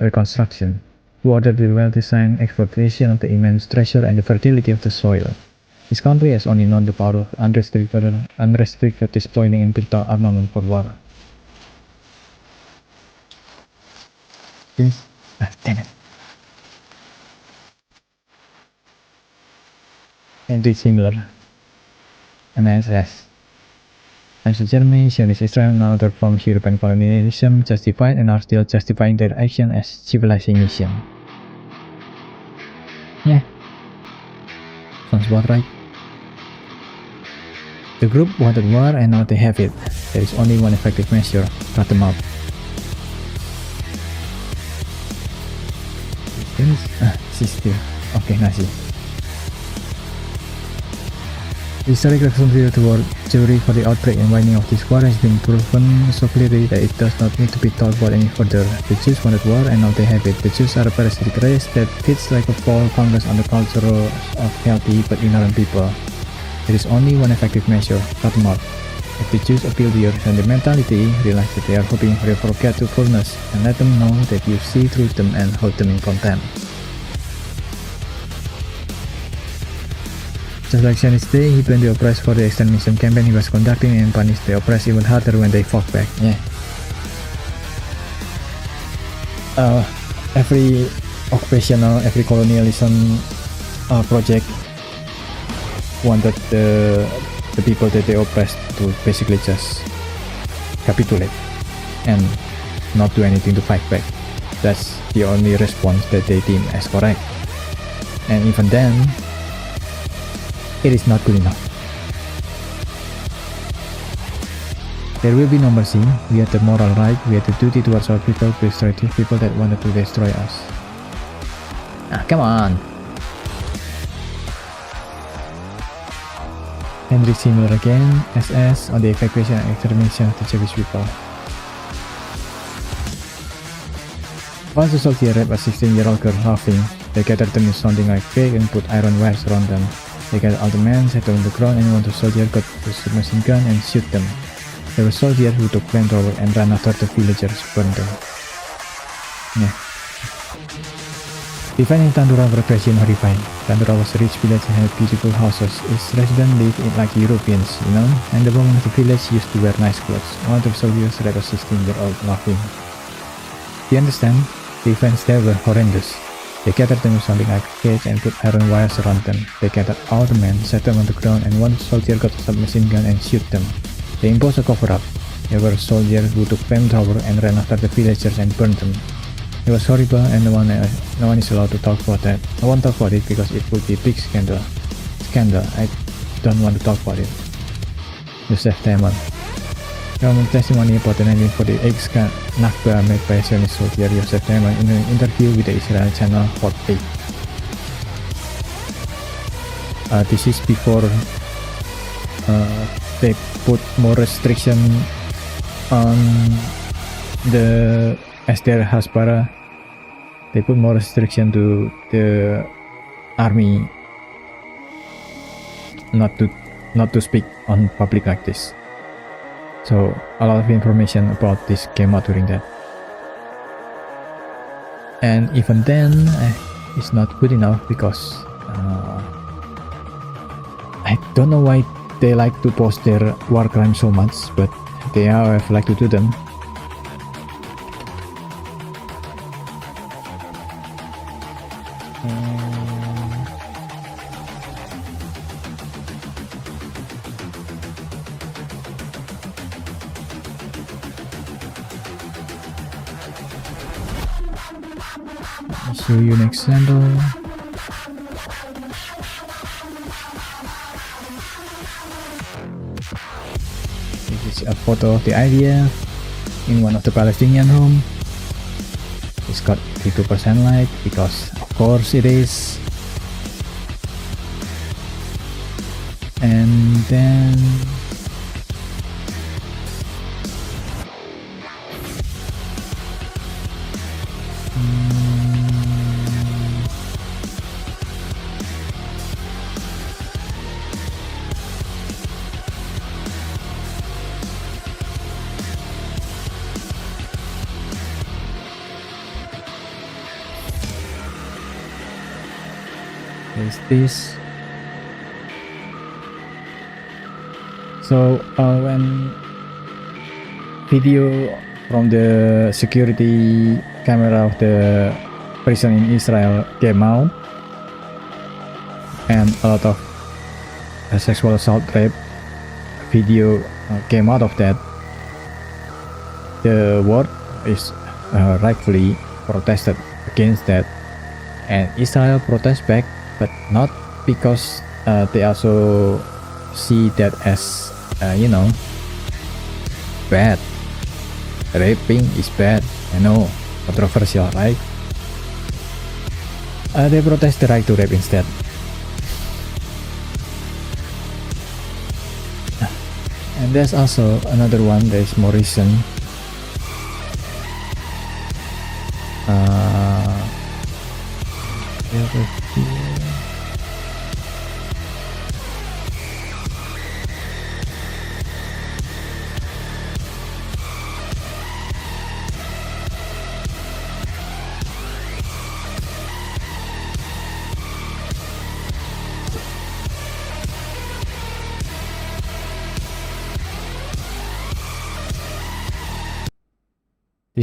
reconstruction, who ordered the well-designed exploitation of the immense treasure and the fertility of the soil. This country has only known the power of unrestricted exploiting and built armament for war. Yes. Damn it. And it's similar. MSS. As Germany, Zionist Israel, and other forms of European colonialism justified and are still justifying their action as civilization. Yeah. Sounds about right. The group wanted war and now they have it. There is only one effective measure: cut them out. She's still. Okay, Nazi. The historic responsibility toward jury for the outbreak and winding of this war has been proven so clearly that it does not need to be talked about any further. The Jews wanted war and now they have it. The Jews are a parasitic race that feeds like a ball fungus on the culture of healthy but ignorant people. There is only one effective measure: cut them out. If the Jews appeal to your sentimentality, realize that they are hoping for your forgetfulness, and let them know that you see through them and hold them in contempt. Just like Zionist Day, he blamed the oppressed for the extermination campaign he was conducting and punished the oppressed even harder when they fought back. Yeah. Every occupational, every colonialism project wanted the people that they oppressed to basically just capitulate and not do anything to fight back. That's the only response that they deem as correct. And even then, it is not good enough. There will be no mercy. We have the moral right, we have the duty towards our people to destroy the people that wanted to destroy us. Come on! Hendrik Simmler again, SS, on the evacuation and extermination of the Jewish people. Once the soldier raped a 16-year-old girl laughing, they gathered them sounding like cake and put iron wires around them. They gathered all the men, sat on the ground, and one of the soldiers got a submachine gun and shoot them. There were soldiers who took flamethrower and ran after the villagers, burned them. Yeah. Defining Tandura repression horrifying. Tandura was a rich village and had beautiful houses. Its residents lived like Europeans, you know, and the women of the village used to wear nice clothes. One of the soldiers raped a 16-year-old laughing. You understand? The events there were horrendous. They gathered them sounding like a cage and put iron wires around them. They gathered all the men, set them on the ground, and one soldier got a submachine gun and shoot them. They imposed a cover-up. There were soldiers who took flamethrower and ran after the villagers and burned them. It was horrible, and no one is allowed to talk about that. I won't talk about it because it would be a big scandal. I don't want to talk about it. Joseph Damon. Government testimony about the 1948 Nakba made by Zionist soldier Joseph Damon in an interview with the Israeli channel Hot 8. This is before they put more restriction on the Esther Hasbara. They put more restriction to the army not to speak on public like this. So a lot of information about this came out during that. And even then, it's not good enough because I don't know why they like to post their war crimes so much, but they have like to do them. I'll show you an example. This is a photo of the IDF in one of the Palestinian homes. It's got 52% light because of course it is. And then there's this. So when video from the security camera of the prison in Israel came out, and a lot of sexual assault rape video came out of that, the world is rightfully protested against that, and Israel protests back, but not because they also see that as bad. Raping is bad, I know, controversial, right? They protest the right to rape instead. And there's also another one that is more recent. Over here.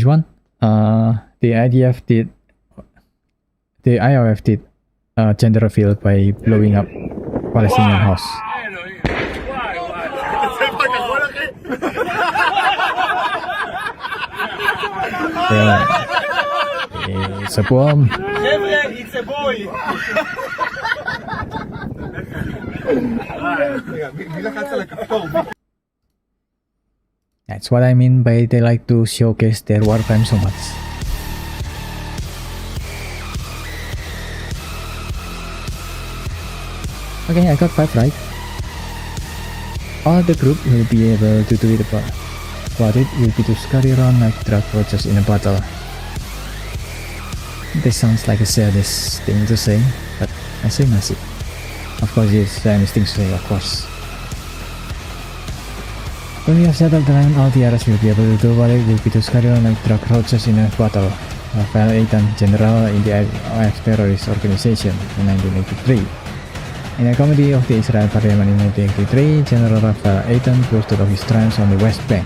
This one, the IRF did gender reveal by blowing up Palestinian house. They're like, it's a bomb. It's a boy. That's what I mean by they like to showcase their war crime so much. Okay, I got 5 right. All the group will be able to do it about it will be to scurry around like drug roaches in a battle. This sounds like a Zionist thing to say, but I say massive. Of course it's Zionist thing to say, of course. When we have settled the land, all the others will be able to do what it will be to scurry around like drug roaches in a battle. Raphael Eitan, general in the IF terrorist organization in 1983. In a comedy of the Israel Parliament in 1983, General Raphael Eitan boasted of his triumphs on the West Bank.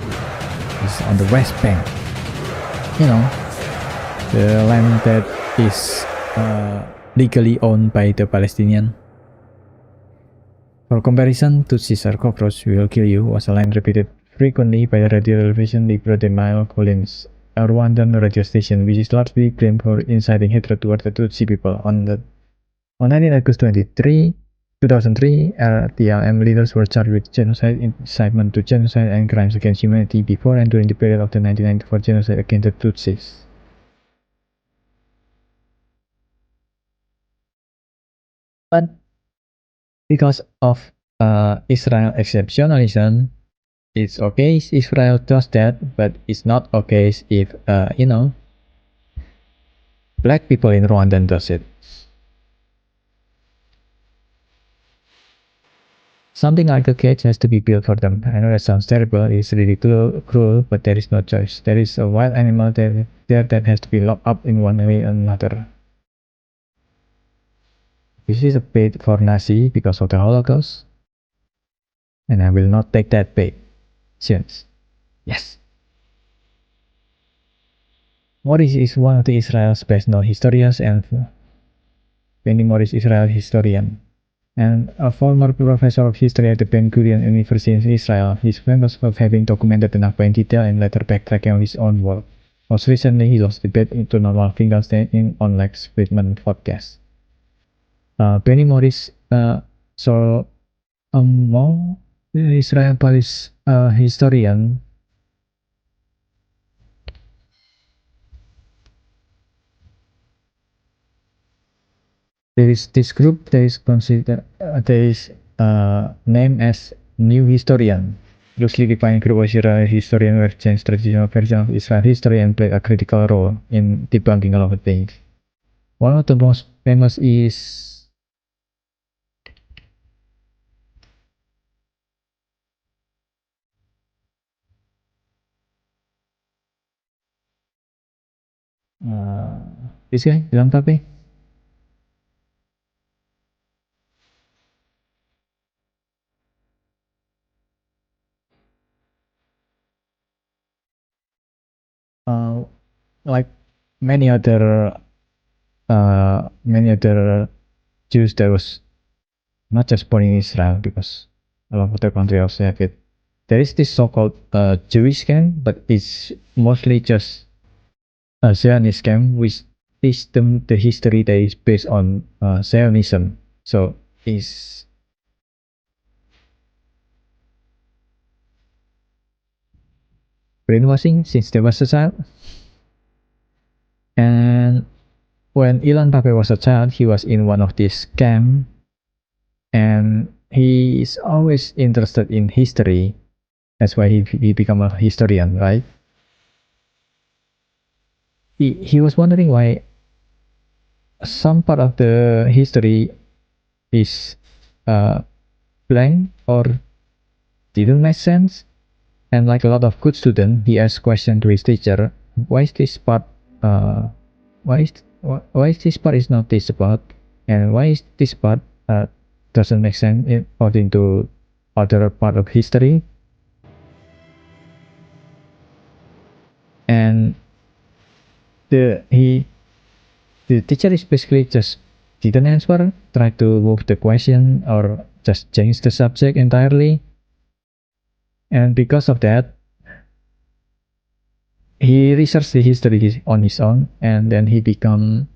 He's on the West Bank. You know, the land that is legally owned by the Palestinian. For comparison, Tutsis or cockroach will kill you was a line repeated frequently by the radio television Libro de Mayo Collins, a Rwandan radio station which is largely blamed for inciting hatred toward the Tutsi people. On 19 August 2003, RTLM leaders were charged with genocide, incitement to genocide, and crimes against humanity before and during the period of the 1994 genocide against the Tutsis. But because of Israel exceptionalism, it's okay if Israel does that, but it's not okay if black people in Rwanda does it. Something like a cage has to be built for them. I know that sounds terrible, it's really cruel, but there is no choice. There is a wild animal there that has to be locked up in one way or another. This is a bait for Nazi because of the Holocaust, and I will not take that bait. Yes. Morris is one of the Israel's best known historians, and Benny Morris is Israel historian and a former professor of history at the Ben Gurion University in Israel. He's famous for having documented the Nakba in detail and later backtracking on his own work. Most recently, he lost debate into normal fingerstanding on Lex Friedman podcast. Benny Morris among the Israel Police historian. There is this group that is named as New Historian, loosely defined group of Israel historians who have changed traditional version of Israel history and played a critical role in debunking a lot of things. One of the most famous is this guy, bilang tapi. Like many other Jews that was not just born in Israel, because a lot of other countries also have it. There is this so-called Jewish camp, but it's mostly just a Zionist camp, which teach them the history that is based on Zionism. So it's brainwashing since they was a child. And when Ilan Pape was a child, he was in one of these camps, and he is always interested in history. That's why he became a historian, right? He was wondering why some part of the history is blank or didn't make sense. And like a lot of good students, he asked question to his teacher, why is this part why is this part is not this part, and why is this part doesn't make sense according to other part of history. And the teacher is basically just didn't answer, try to move the question or just change the subject entirely, and because of that he researched the history on his own, and then he become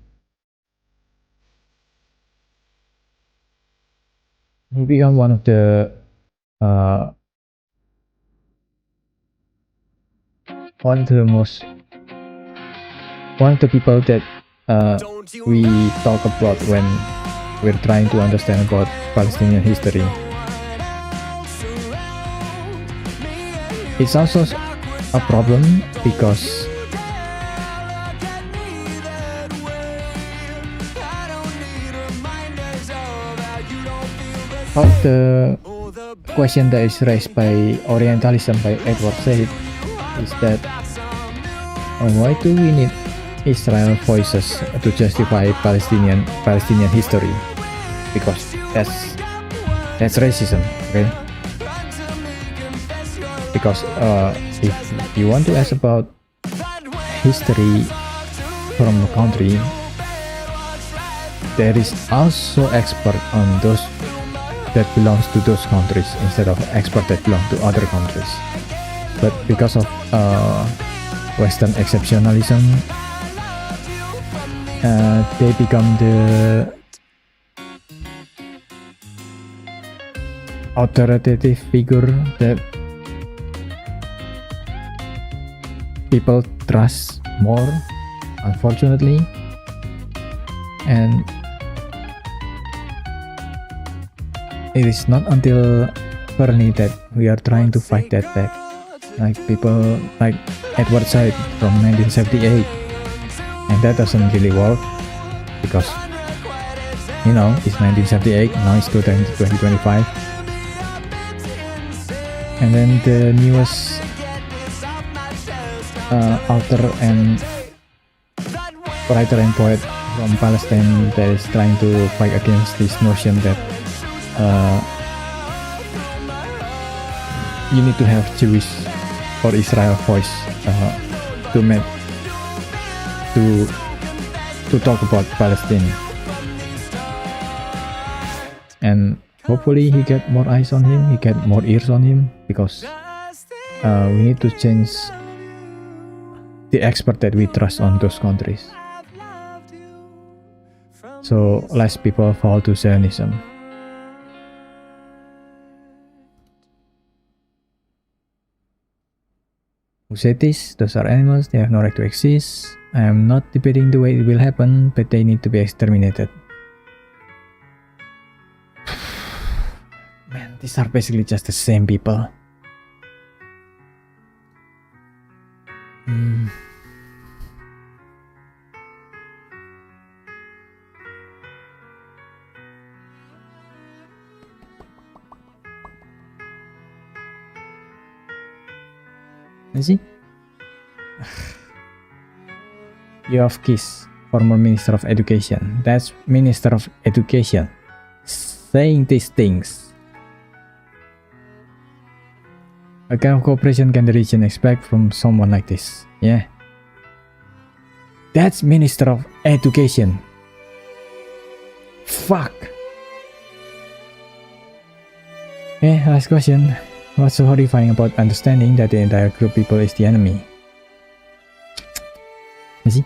one of the uh, one of the most one of the people that we talk about when we're trying to understand about Palestinian history. It's also a problem because of the question that is raised by Orientalism by Edward Said is that why do we need Israel voices to justify Palestinian history? Because that's racism, okay? Because if you want to ask about history from a country, there is also expert on those that belongs to those countries instead of expert that belong to other countries. But because of Western exceptionalism, they become the authoritative figure that people trust more, unfortunately. And it is not until currently that we are trying to fight that back. Like people like Edward Said from 1978, and that doesn't really work because it's 1978, now it's 2025, and then the newest author and writer and poet from Palestine that is trying to fight against this notion that you need to have Jewish or Israel voice to talk about Palestine, and hopefully he get more eyes on him, he get more ears on him, because we need to change the expert that we trust on those countries, so less people fall to Zionism. Who said this? Those are animals, they have no right to exist. I am not debating the way it will happen, but they need to be exterminated. Man, these are basically just the same people. You see? Yoav Kiss, former Minister of Education. That's Minister of Education saying these things. What kind of cooperation can the region expect from someone like this? Yeah. That's Minister of Education. Fuck. Okay, last question. What's so horrifying about understanding that the entire group of people is the enemy? You see?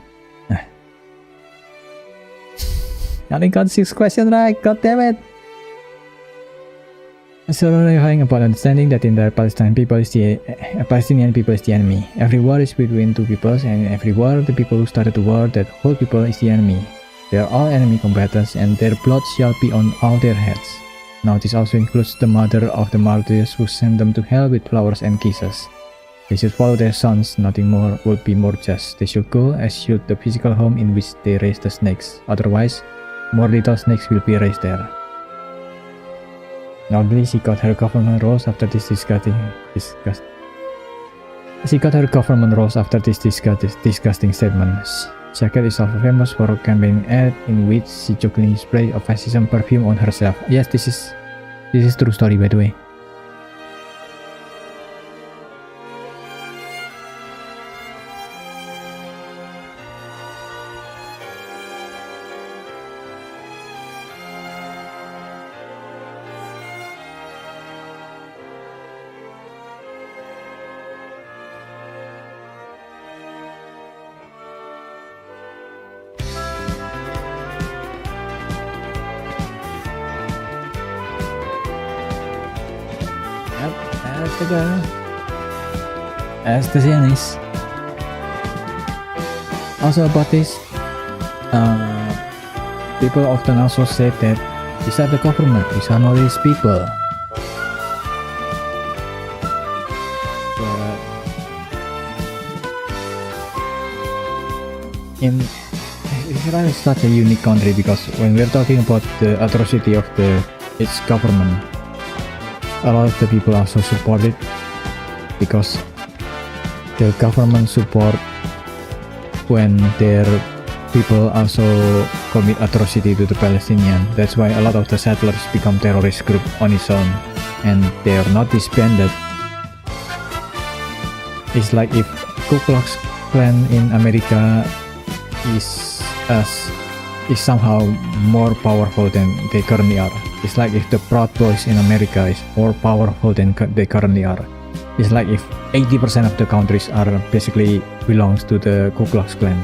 I only got 6 questions right, god damn it! What's so horrifying about understanding that the entire Palestinian people is the enemy? Every war is between two peoples, and every war, the people who started the war, that whole people is the enemy. They are all enemy combatants, and their blood shall be on all their heads. Now this also includes the mother of the martyrs who sent them to hell with flowers and kisses. They should follow their sons, nothing more would be more just. They should go as should the physical home in which they raised the snakes. Otherwise, more little snakes will be raised there. Notably, she got her government roles after this disgusting statement. Jacket is also famous for a campaign ad in which she jokingly sprayed a fascism perfume on herself. Yes, this is true story, by the way. as the Zionists. Also about this, people often also say that these are the government, these are not these people. But Israel is such a unique country because when we're talking about the atrocity of its government, a lot of the people also support it because the government support when their people also commit atrocity to the Palestinian. That's why a lot of the settlers become terrorist group on its own, and they are not disbanded. It's like if Ku Klux Klan in America is somehow more powerful than they currently are. It's like if the Proud Boys in America is more powerful than they currently are. It's like if 80% of the countries are basically belongs to the Ku Klux Klan.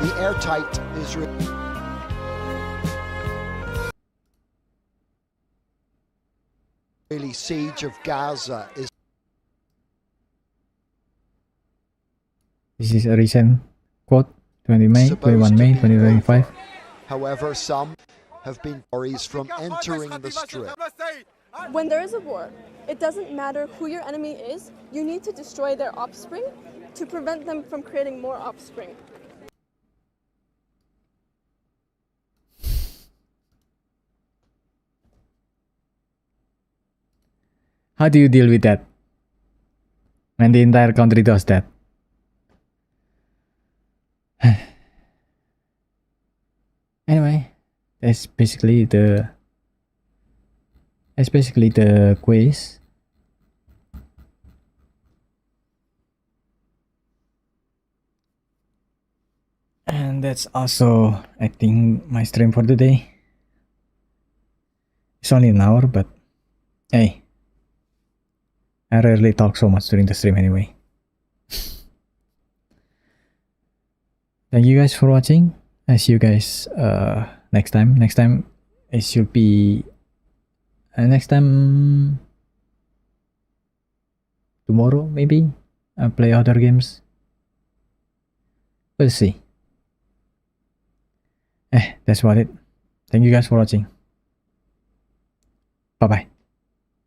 The airtight Israeli siege of Gaza is. This is a recent quote, 21 May 2025. However, some have been worries from entering the strip. When there is a war, it doesn't matter who your enemy is, you need to destroy their offspring to prevent them from creating more offspring. How do you deal with that when the entire country does that? Anyway, that's basically the quiz. And that's also, I think, my stream for today. It's only an hour, but hey, I rarely talk so much during the stream anyway. Thank you guys for watching. I see you guys next time. Next time it should be tomorrow maybe. I'll play other games. We'll see. That's about it. Thank you guys for watching. Bye bye.